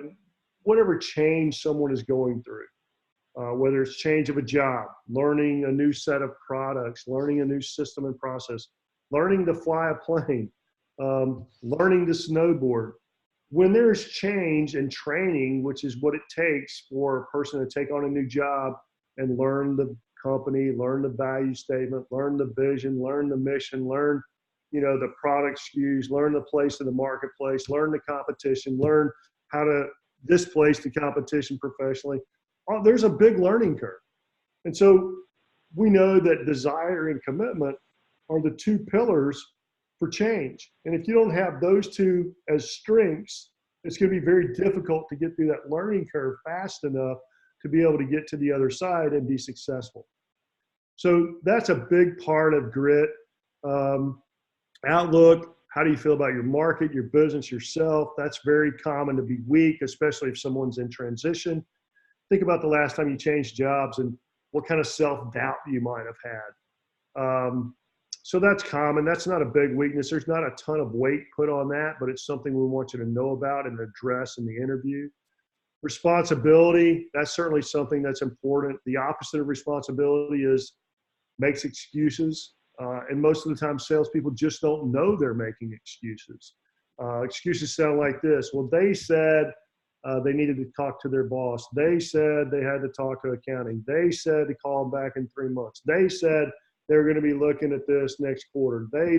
whatever change someone is going through, whether it's change of a job, learning a new set of products, learning a new system and process, learning to fly a plane, learning to snowboard. When there's change and training, which is what it takes for a person to take on a new job and learn the company, learn the value statement, learn the vision, learn the mission, learn, you know, the product SKUs, learn the place in the marketplace, learn the competition, learn how to displace the competition professionally. There's a big learning curve. And so we know that desire and commitment are the two pillars for change. And if you don't have those two as strengths, it's going to be very difficult to get through that learning curve fast enough to be able to get to the other side and be successful. So that's a big part of grit. Outlook, how do you feel about your market, your business, yourself? That's very common to be weak, especially if someone's in transition. Think about the last time you changed jobs and what kind of self-doubt you might have had. So that's common. That's not a big weakness. There's not a ton of weight put on that, but it's something we want you to know about and address in the interview. Responsibility, that's certainly something that's important. The opposite of responsibility is makes excuses. And most of the time, salespeople just don't know they're making excuses. Excuses sound like this. Well, they said they needed to talk to their boss. They said they had to talk to accounting. They said to call them back in 3 months. They said they're going to be looking at this next quarter. They.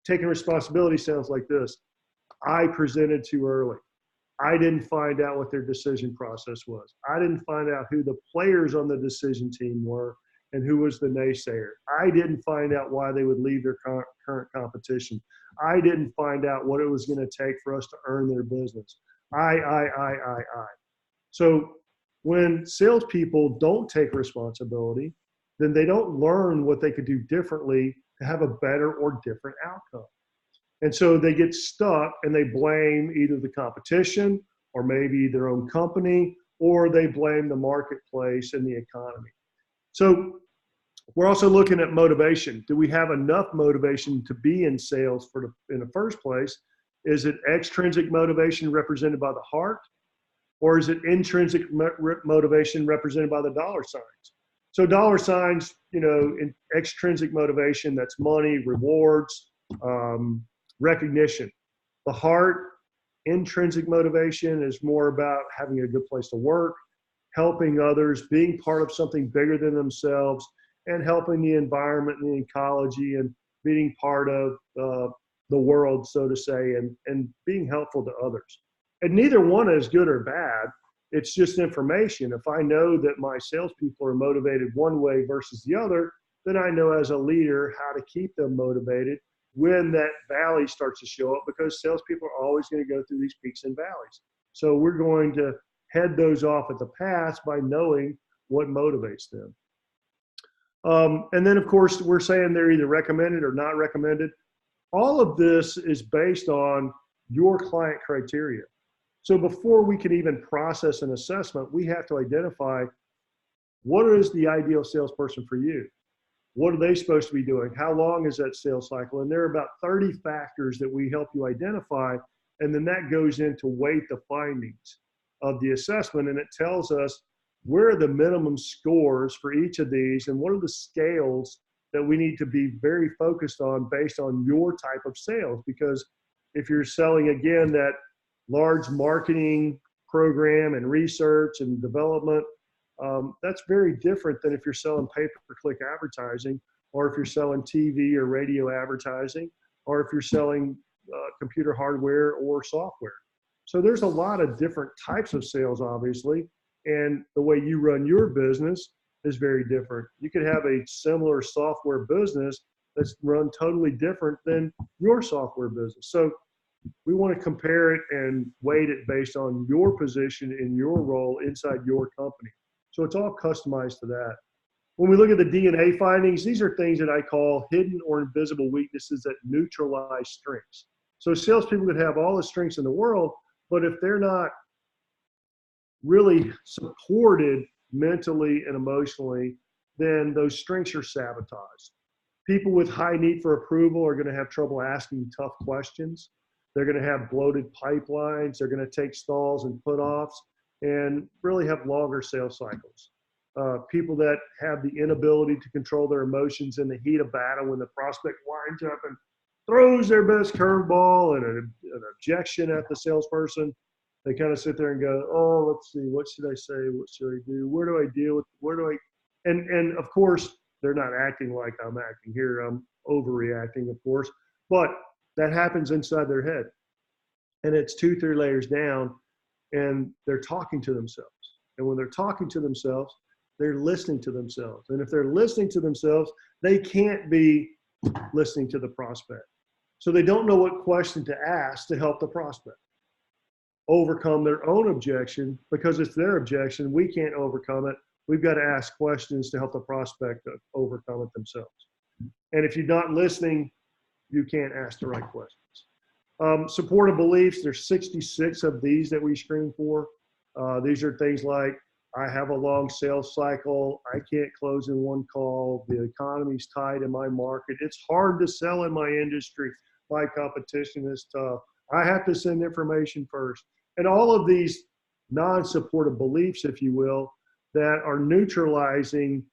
Taking responsibility sounds like this. I presented too early. I didn't find out what their decision process was. I didn't find out who the players on the decision team were and who was the naysayer. I didn't find out why they would leave their current competition. I didn't find out what it was going to take for us to earn their business. I. So when salespeople don't take responsibility, then they don't learn what they could do differently to have a better or different outcome. And so they get stuck and they blame either the competition or maybe their own company, or they blame the marketplace and the economy. So we're also looking at motivation. Do we have enough motivation to be in sales in the first place? Is it extrinsic motivation represented by the heart, or is it intrinsic motivation represented by the dollar signs? So dollar signs, in extrinsic motivation, that's money, rewards, recognition. The heart, intrinsic motivation, is more about having a good place to work, helping others, being part of something bigger than themselves, and helping the environment and the ecology and being part of the world, so to say, and being helpful to others. And neither one is good or bad. It's just information. If I know that my salespeople are motivated one way versus the other, then I know as a leader how to keep them motivated when that valley starts to show up, because salespeople are always going to go through these peaks and valleys. So we're going to head those off at the pass by knowing what motivates them. And then, of course, we're saying they're either recommended or not recommended. All of this is based on your client criteria. So before we can even process an assessment, we have to identify what is the ideal salesperson for you. What are they supposed to be doing? How long is that sales cycle? And there are about 30 factors that we help you identify. And then that goes in to weight the findings of the assessment. And it tells us where are the minimum scores for each of these and what are the scales that we need to be very focused on based on your type of sales. Because if you're selling, again, that large marketing program and research and development, that's very different than if you're selling pay-per-click advertising, or if you're selling TV or radio advertising, or if you're selling computer hardware or software. So there's a lot of different types of sales, obviously, and the way you run your business is very different. You could have a similar software business that's run totally different than your software business. So we want to compare it and weight it based on your position in your role inside your company. So it's all customized to that. When we look at the DNA findings, these are things that I call hidden or invisible weaknesses that neutralize strengths. So salespeople could have all the strengths in the world, but if they're not really supported mentally and emotionally, then those strengths are sabotaged. People with high need for approval are going to have trouble asking tough questions. They're going to have bloated pipelines. They're going to take stalls and put-offs and really have longer sales cycles. People that have the inability to control their emotions in the heat of battle, when the prospect winds up and throws their best curveball and an objection at the salesperson, they kind of sit there and go, oh, let's see, what should I say? What should I do? Where do I deal with, and of course, they're not acting like I'm acting here. I'm overreacting, of course, but that happens inside their head. And it's 2-3 layers down, and they're talking to themselves. And when they're talking to themselves, they're listening to themselves. And if they're listening to themselves, they can't be listening to the prospect. So they don't know what question to ask to help the prospect overcome their own objection, because it's their objection. We can't overcome it. We've got to ask questions to help the prospect overcome it themselves. And if you're not listening, you can't ask the right questions. Supportive beliefs, there's 66 of these that we screen for. These are things like, I have a long sales cycle. I can't close in one call. The economy's tight in my market. It's hard to sell in my industry. My competition is tough. I have to send information first. And all of these non-supportive beliefs, if you will, that are neutralizing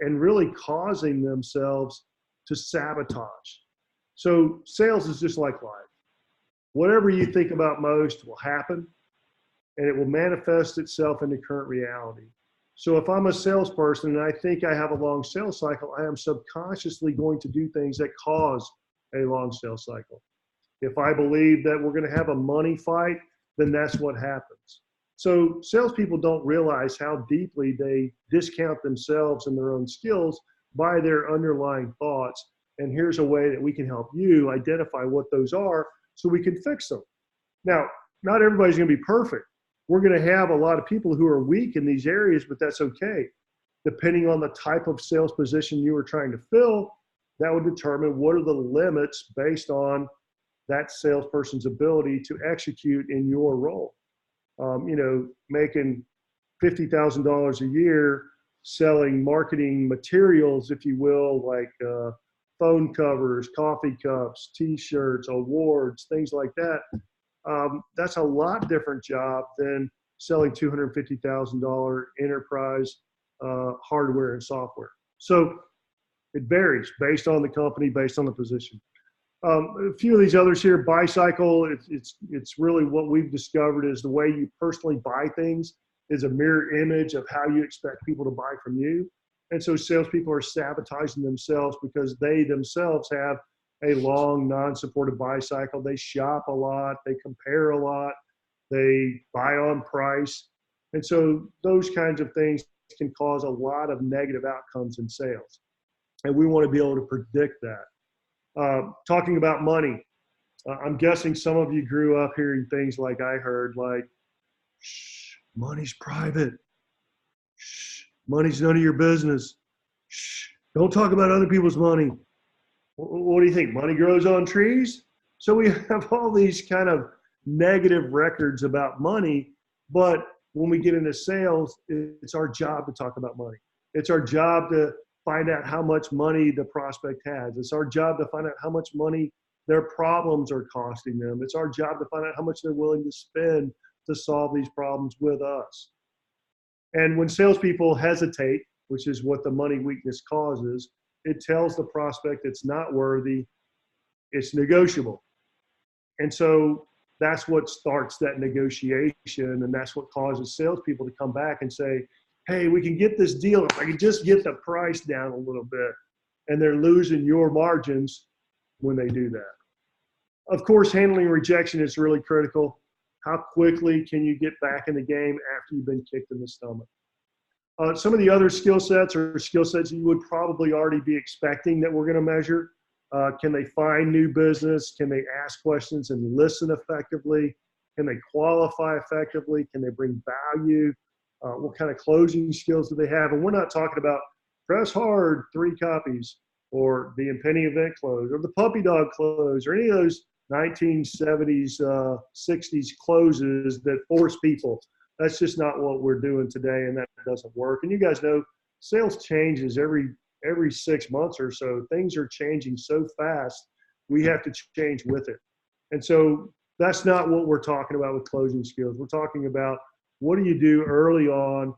and really causing themselves to sabotage. So sales is just like life. Whatever you think about most will happen, and it will manifest itself into current reality. So if I'm a salesperson and I think I have a long sales cycle, I am subconsciously going to do things that cause a long sales cycle. If I believe that we're going to have a money fight, then that's what happens. So salespeople don't realize how deeply they discount themselves and their own skills by their underlying thoughts. And here's a way that we can help you identify what those are so we can fix them. Now, not everybody's going to be perfect. we're going to have a lot of people who are weak in these areas, but that's okay. Depending on the type of sales position you were trying to fill, that would determine what are the limits based on that salesperson's ability to execute in your role. Making $50,000 a year selling marketing materials, if you will, like phone covers, coffee cups, t-shirts, awards, things like that. That's a lot different job than selling $250,000 enterprise hardware and software. So it varies based on the company, based on the position. A few of these others here, Bicycle, it's really what we've discovered is the way you personally buy things is a mirror image of how you expect people to buy from you. And so salespeople are sabotaging themselves because they themselves have a long non-supported buy cycle. They shop a lot, they compare a lot, they buy on price. And so those kinds of things can cause a lot of negative outcomes in sales. And we want to be able to predict that. Talking about money, I'm guessing some of you grew up hearing things like I heard, like, shh, money's private. Shh, money's none of your business. Shh, don't talk about other people's money. What do you think? Money grows on trees? So we have all these kind of negative records about money, but when we get into sales, it's our job to talk about money. It's our job to find out how much money the prospect has. It's our job to find out how much money their problems are costing them. It's our job to find out how much they're willing to spend to solve these problems with us. And when salespeople hesitate, which is what the money weakness causes, it tells the prospect it's not worthy, it's negotiable. And so that's what starts that negotiation, and that's what causes salespeople to come back and say, hey, we can get this deal if I can just get the price down a little bit. And they're losing your margins when they do that. Of course, handling rejection is really critical. How quickly can you get back in the game after you've been kicked in the stomach? Some of the other skill sets are skill sets you would probably already be expecting that we're going to measure. Can they find new business? Can they ask questions and listen effectively? Can they qualify effectively? Can they bring value? What kind of closing skills do they have? And we're not talking about press hard, 3 copies, or the impending event close, or the puppy dog close, or any of those 1970s, 60s closes that force people. That's just not what we're doing today, and that doesn't work. And you guys know sales changes every 6 months or so. Things are changing so fast, we have to change with it. And so that's not what we're talking about with closing skills. We're talking about what do you do early on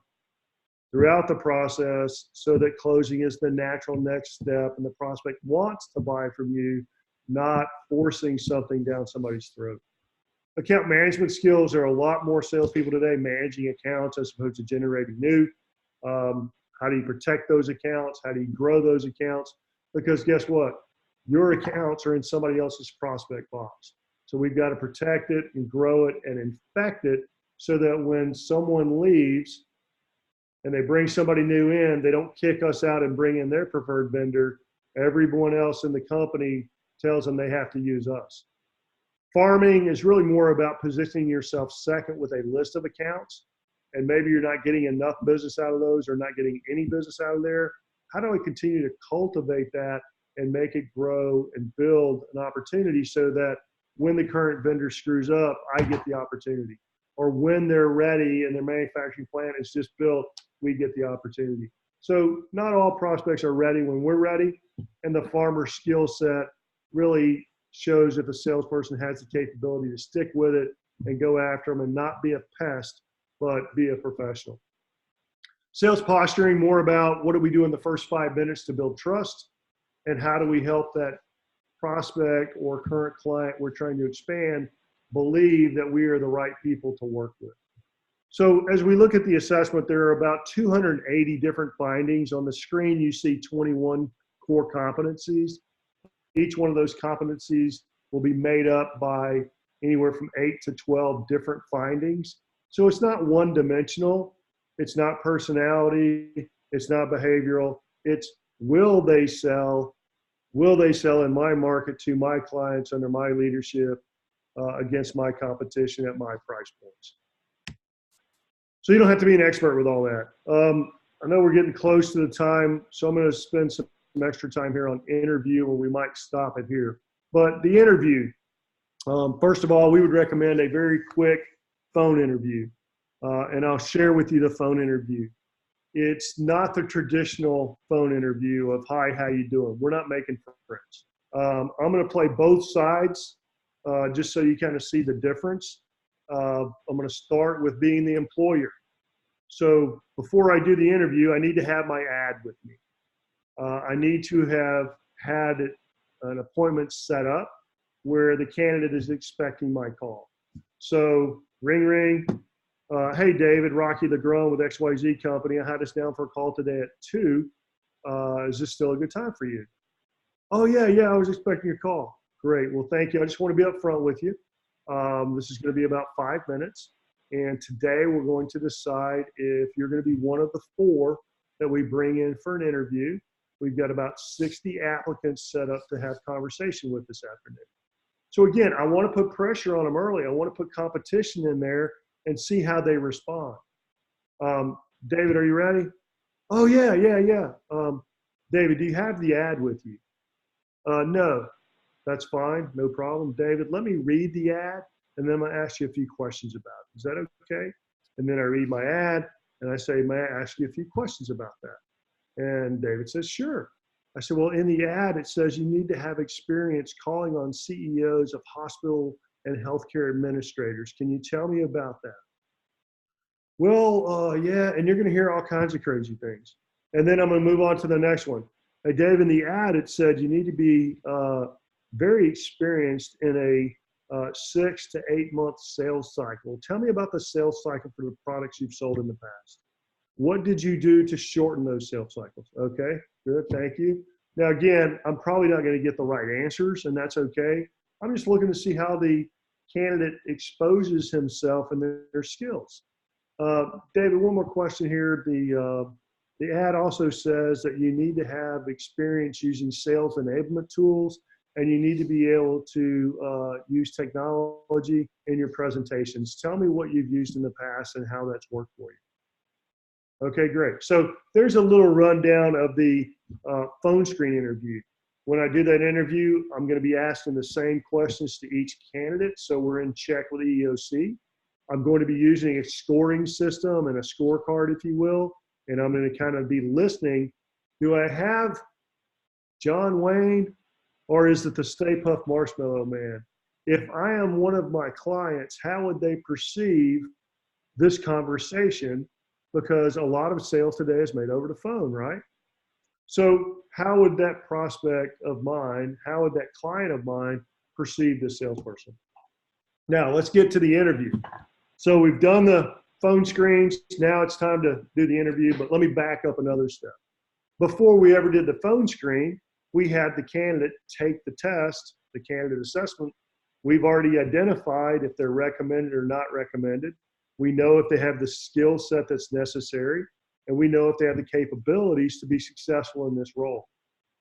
throughout the process so that closing is the natural next step and the prospect wants to buy from you, not forcing something down somebody's throat. Account management skills are a lot more salespeople today managing accounts as opposed to generating new. How do you protect those accounts? How do you grow those accounts? Because guess what? Your accounts are in somebody else's prospect box. So we've got to protect it and grow it and infect it so that when someone leaves and they bring somebody new in, they don't kick us out and bring in their preferred vendor. Everyone else in the company tells them they have to use us. Farming is really more about positioning yourself second with a list of accounts, and maybe you're not getting enough business out of those or not getting any business out of there. How do I continue to cultivate that and make it grow and build an opportunity so that when the current vendor screws up, I get the opportunity? Or when they're ready and their manufacturing plant is just built, we get the opportunity. So not all prospects are ready when we're ready, and the farmer skill set really shows if a salesperson has the capability to stick with it and go after them and not be a pest, but be a professional. Sales posturing, more about what do we do in the first 5 minutes to build trust, and how do we help that prospect or current client we're trying to expand believe that we are the right people to work with. So as we look at the assessment, there are about 280 different findings. On the screen, you see 21 core competencies. Each one of those competencies will be made up by anywhere from 8 to 12 different findings. So it's not one-dimensional. It's not personality. It's not behavioral. It's will they sell? Will they sell in my market to my clients under my leadership against my competition at my price points? So you don't have to be an expert with all that. I know we're getting close to the time, so I'm going to spend some extra time here on interview, or we might stop it here. But the interview, first of all, we would recommend a very quick phone interview. And I'll share with you the phone interview. It's not the traditional phone interview of, hi, how you doing? We're not making friends. I'm going to play both sides just so you kind of see the difference. I'm going to start with being the employer. So before I do the interview, I need to have my ad with me. I need to have had an appointment set up where the candidate is expecting my call. So ring, ring. Hey, David, Rocky LeGrone with XYZ Company. I had us down for a call today at 2. Is this still a good time for you? Oh, yeah, I was expecting your call. Great. Well, thank you. I just want to be upfront with you. This is going to be about 5 minutes. And today we're going to decide if you're going to be one of the 4 that we bring in for an interview. We've got about 60 applicants set up to have conversation with this afternoon. So again, I want to put pressure on them early. I want to put competition in there and see how they respond. David, are you ready? Oh, yeah. David, do you have the ad with you? No, that's fine. No problem. David, let me read the ad, and then I'm going to ask you a few questions about it. Is that okay? And then I read my ad, and I say, may I ask you a few questions about that? And David says, sure. I said, well, in the ad, it says you need to have experience calling on CEOs of hospital and healthcare administrators. Can you tell me about that? Well, yeah, and you're going to hear all kinds of crazy things. And then I'm going to move on to the next one. Hey, Dave, in the ad, it said you need to be very experienced in a 6 to 8 month sales cycle. Tell me about the sales cycle for the products you've sold in the past. What did you do to shorten those sales cycles? Okay, good, thank you. Now, again, I'm probably not going to get the right answers, and that's okay. I'm just looking to see how the candidate exposes himself and their skills. David, one more question here. The ad also says that you need to have experience using sales enablement tools, and you need to be able to use technology in your presentations. Tell me what you've used in the past and how that's worked for you. Okay, great. So there's a little rundown of the phone screen interview. When I do that interview, I'm going to be asking the same questions to each candidate, so we're in check with the EOC. I'm going to be using a scoring system and a scorecard, if you will, and I'm going to kind of be listening. Do I have John Wayne, or is it the Stay Puft Marshmallow Man? If I am one of my clients, how would they perceive this conversation? Because a lot of sales today is made over the phone, right? So how would that prospect of mine, how would that client of mine perceive this salesperson? Now let's get to the interview. So we've done the phone screens. Now it's time to do the interview, but let me back up another step. Before we ever did the phone screen, we had the candidate take the test, the candidate assessment. We've already identified if they're recommended or not recommended. We know if they have the skill set that's necessary, and we know if they have the capabilities to be successful in this role.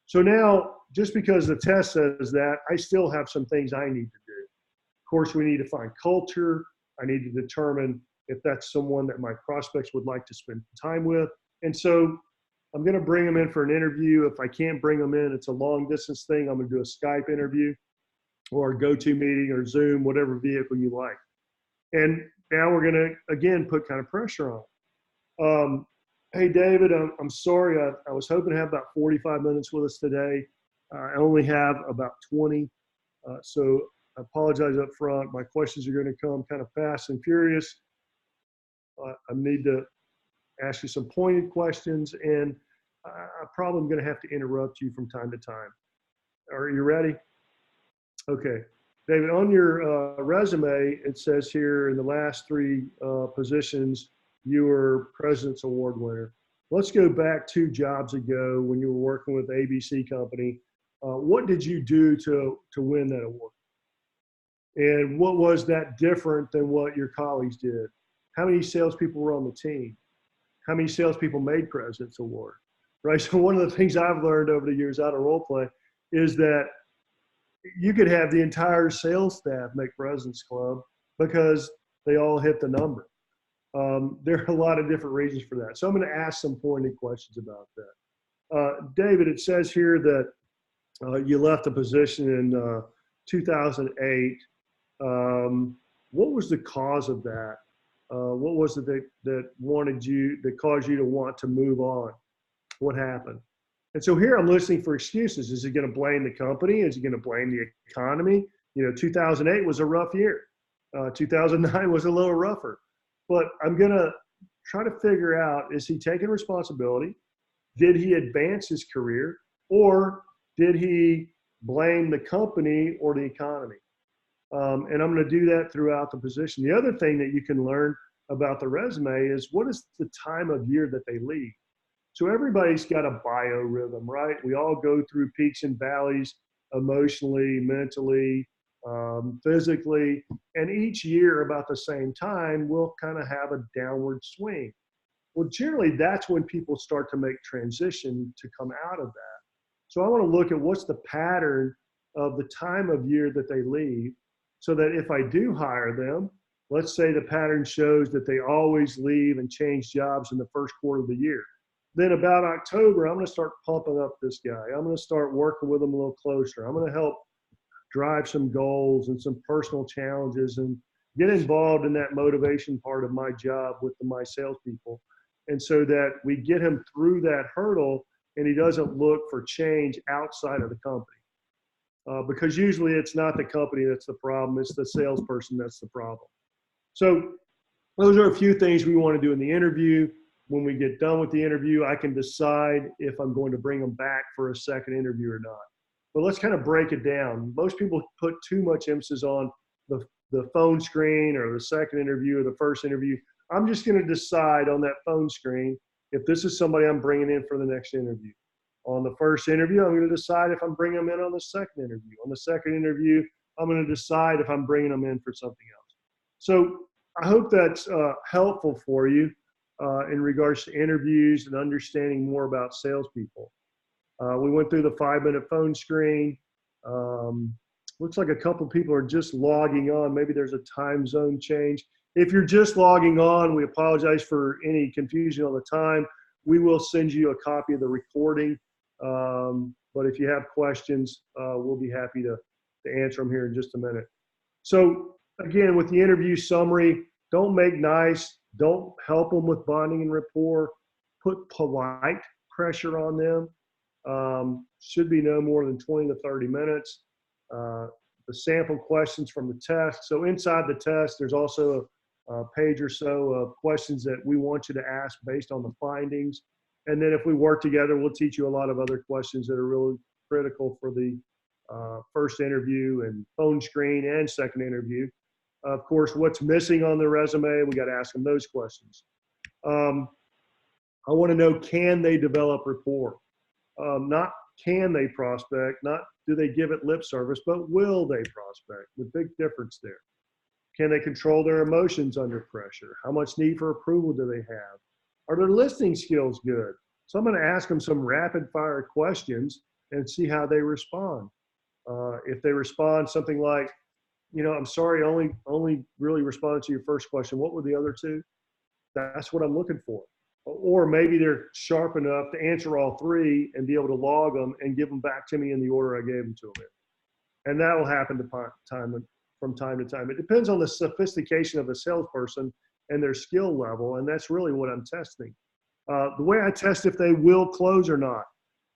So now, just because the test says that, I still have some things I need to do. Of course, we need to find culture. I need to determine if that's someone that my prospects would like to spend time with. And so I'm going to bring them in for an interview. If I can't bring them in, it's a long distance thing. I'm going to do a Skype interview or a GoToMeeting or Zoom, whatever vehicle you like. And now we're going to, again, put kind of pressure on. Hey, David, I'm sorry. I was hoping to have about 45 minutes with us today. I only have about 20. So I apologize up front. My questions are going to come kind of fast and furious. I need to ask you some pointed questions, and I probably am going to have to interrupt you from time to time. Are you ready? Okay. David, on your resume, it says here in the last 3 positions, you were President's Award winner. Let's go back 2 jobs ago when you were working with ABC Company. What did you do to win that award? And what was that different than what your colleagues did? How many salespeople were on the team? How many salespeople made President's Award? Right. So one of the things I've learned over the years out of role play is that you could have the entire sales staff make President's Club because they all hit the number. There are a lot of different reasons for that. So I'm going to ask some pointed questions about that. David, it says here that you left the position in 2008. What was the cause of that? What was it that caused you to want to move on? What happened? And so here I'm listening for excuses. Is he going to blame the company? Is he going to blame the economy? 2008 was a rough year. 2009 was a little rougher. But I'm going to try to figure out, is he taking responsibility? Did he advance his career? Or did he blame the company or the economy? And I'm going to do that throughout the position. The other thing that you can learn about the resume is what is the time of year that they leave. So everybody's got a biorhythm, right? We all go through peaks and valleys emotionally, mentally, physically, and each year about the same time, we'll kind of have a downward swing. Well, generally, that's when people start to make transition to come out of that. So I want to look at what's the pattern of the time of year that they leave, so that if I do hire them, let's say the pattern shows that they always leave and change jobs in the first quarter of the year. Then about October, I'm going to start pumping up this guy. I'm going to start working with him a little closer. I'm going to help drive some goals and some personal challenges and get involved in that motivation part of my job with my salespeople. And so that we get him through that hurdle and he doesn't look for change outside of the company. Because usually it's not the company that's the problem, it's the salesperson that's the problem. So those are a few things we want to do in the interview. When we get done with the interview, I can decide if I'm going to bring them back for a second interview or not. But let's kind of break it down. Most people put too much emphasis on the phone screen or the second interview or the first interview. I'm just going to decide on that phone screen if this is somebody I'm bringing in for the next interview. On the first interview, I'm going to decide if I'm bringing them in on the second interview. On the second interview, I'm going to decide if I'm bringing them in for something else. So I hope that's helpful for you in regards to interviews and understanding more about salespeople. We went through the 5-minute phone screen. Looks like a couple people are just logging on. Maybe there's a time zone change. If you're just logging on, we apologize for any confusion on the time. We will send you a copy of the recording. But if you have questions, we'll be happy to answer them here in just a minute. So again, with the interview summary, don't make nice. Don't help them with bonding and rapport. Put polite pressure on them. Should be no more than 20 to 30 minutes. The sample questions from the test. So inside the test, there's also a page or so of questions that we want you to ask based on the findings. And then if we work together, we'll teach you a lot of other questions that are really critical for the first interview and phone screen and second interview. Of course, what's missing on the resume, we got to ask them those questions. I want to know, can they develop rapport? Not can they prospect, not do they give it lip service, but will they prospect? The big difference there. Can they control their emotions under pressure? How much need for approval do they have? Are their listening skills good? So I'm going to ask them some rapid fire questions and see how they respond. If they respond something like, I'm sorry, only really responded to your first question. What were the other two? That's what I'm looking for. Or maybe they're sharp enough to answer all three and be able to log them and give them back to me in the order I gave them to them in. And that will happen from time to time. It depends on the sophistication of the salesperson and their skill level, and that's really what I'm testing. The way I test if they will close or not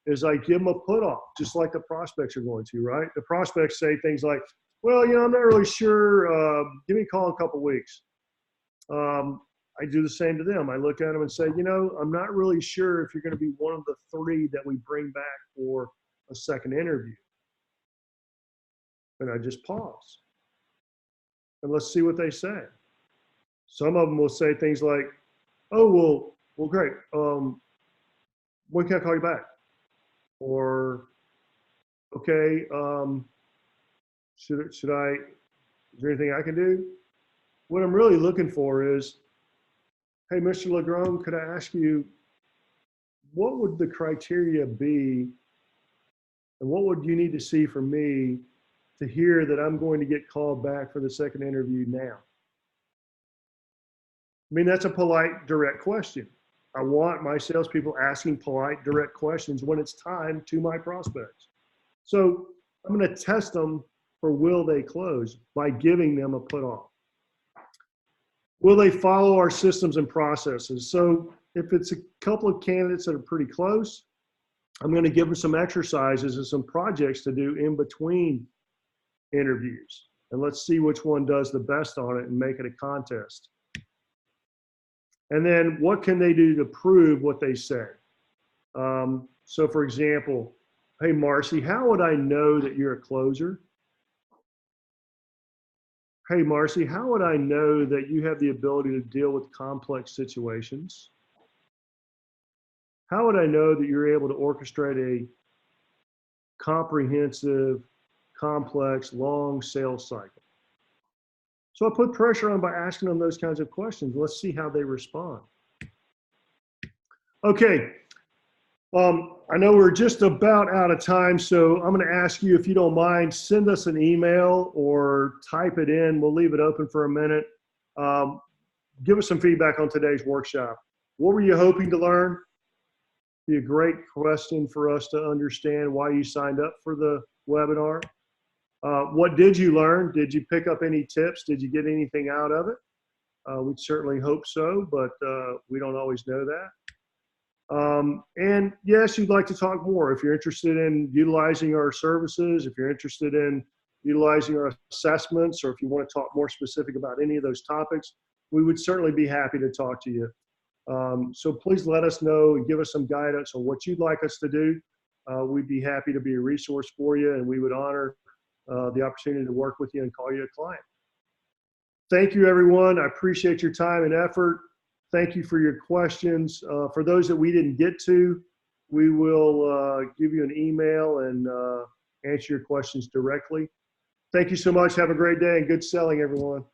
is I give them a put off, just like the prospects are going to, right? The prospects say things like, well, I'm not really sure. Give me a call in a couple weeks. I do the same to them. I look at them and say, I'm not really sure if you're going to be one of the 3 that we bring back for a second interview. And I just pause. And let's see what they say. Some of them will say things like, oh, well, great. When can I call you back? Or, okay, is there anything I can do? What I'm really looking for is, hey, Mr. LeGrone, could I ask you, what would the criteria be and what would you need to see from me to hear that I'm going to get called back for the second interview now? I mean, that's a polite, direct question. I want my salespeople asking polite, direct questions when it's time to my prospects. So I'm going to test them for will they close by giving them a put off. Will they follow our systems and processes? So if it's a couple of candidates that are pretty close, I'm going to give them some exercises and some projects to do in between interviews. And let's see which one does the best on it and make it a contest. And then what can they do to prove what they say? So for example, hey, Marcy, how would I know that you're a closer? Hey, Marcy, how would I know that you have the ability to deal with complex situations? How would I know that you're able to orchestrate a comprehensive, complex, long sales cycle? So I put pressure on by asking them those kinds of questions. Let's see how they respond. Okay. I know we're just about out of time, so I'm going to ask you, if you don't mind, send us an email or type it in. We'll leave it open for a minute. Give us some feedback on today's workshop. What were you hoping to learn? Be a great question for us to understand why you signed up for the webinar. What did you learn? Did you pick up any tips? Did you get anything out of it? We'd certainly hope so, but we don't always know that. And yes, you'd like to talk more. If you're interested in utilizing our services, if you're interested in utilizing our assessments, or if you want to talk more specific about any of those topics, we would certainly be happy to talk to you. So please let us know and give us some guidance on what you'd like us to do. We'd be happy to be a resource for you, and we would honor the opportunity to work with you and call you a client. Thank you, everyone. I appreciate your time and effort. Thank you for your questions. For those that we didn't get to, we will give you an email and answer your questions directly. Thank you so much. Have a great day and good selling, everyone.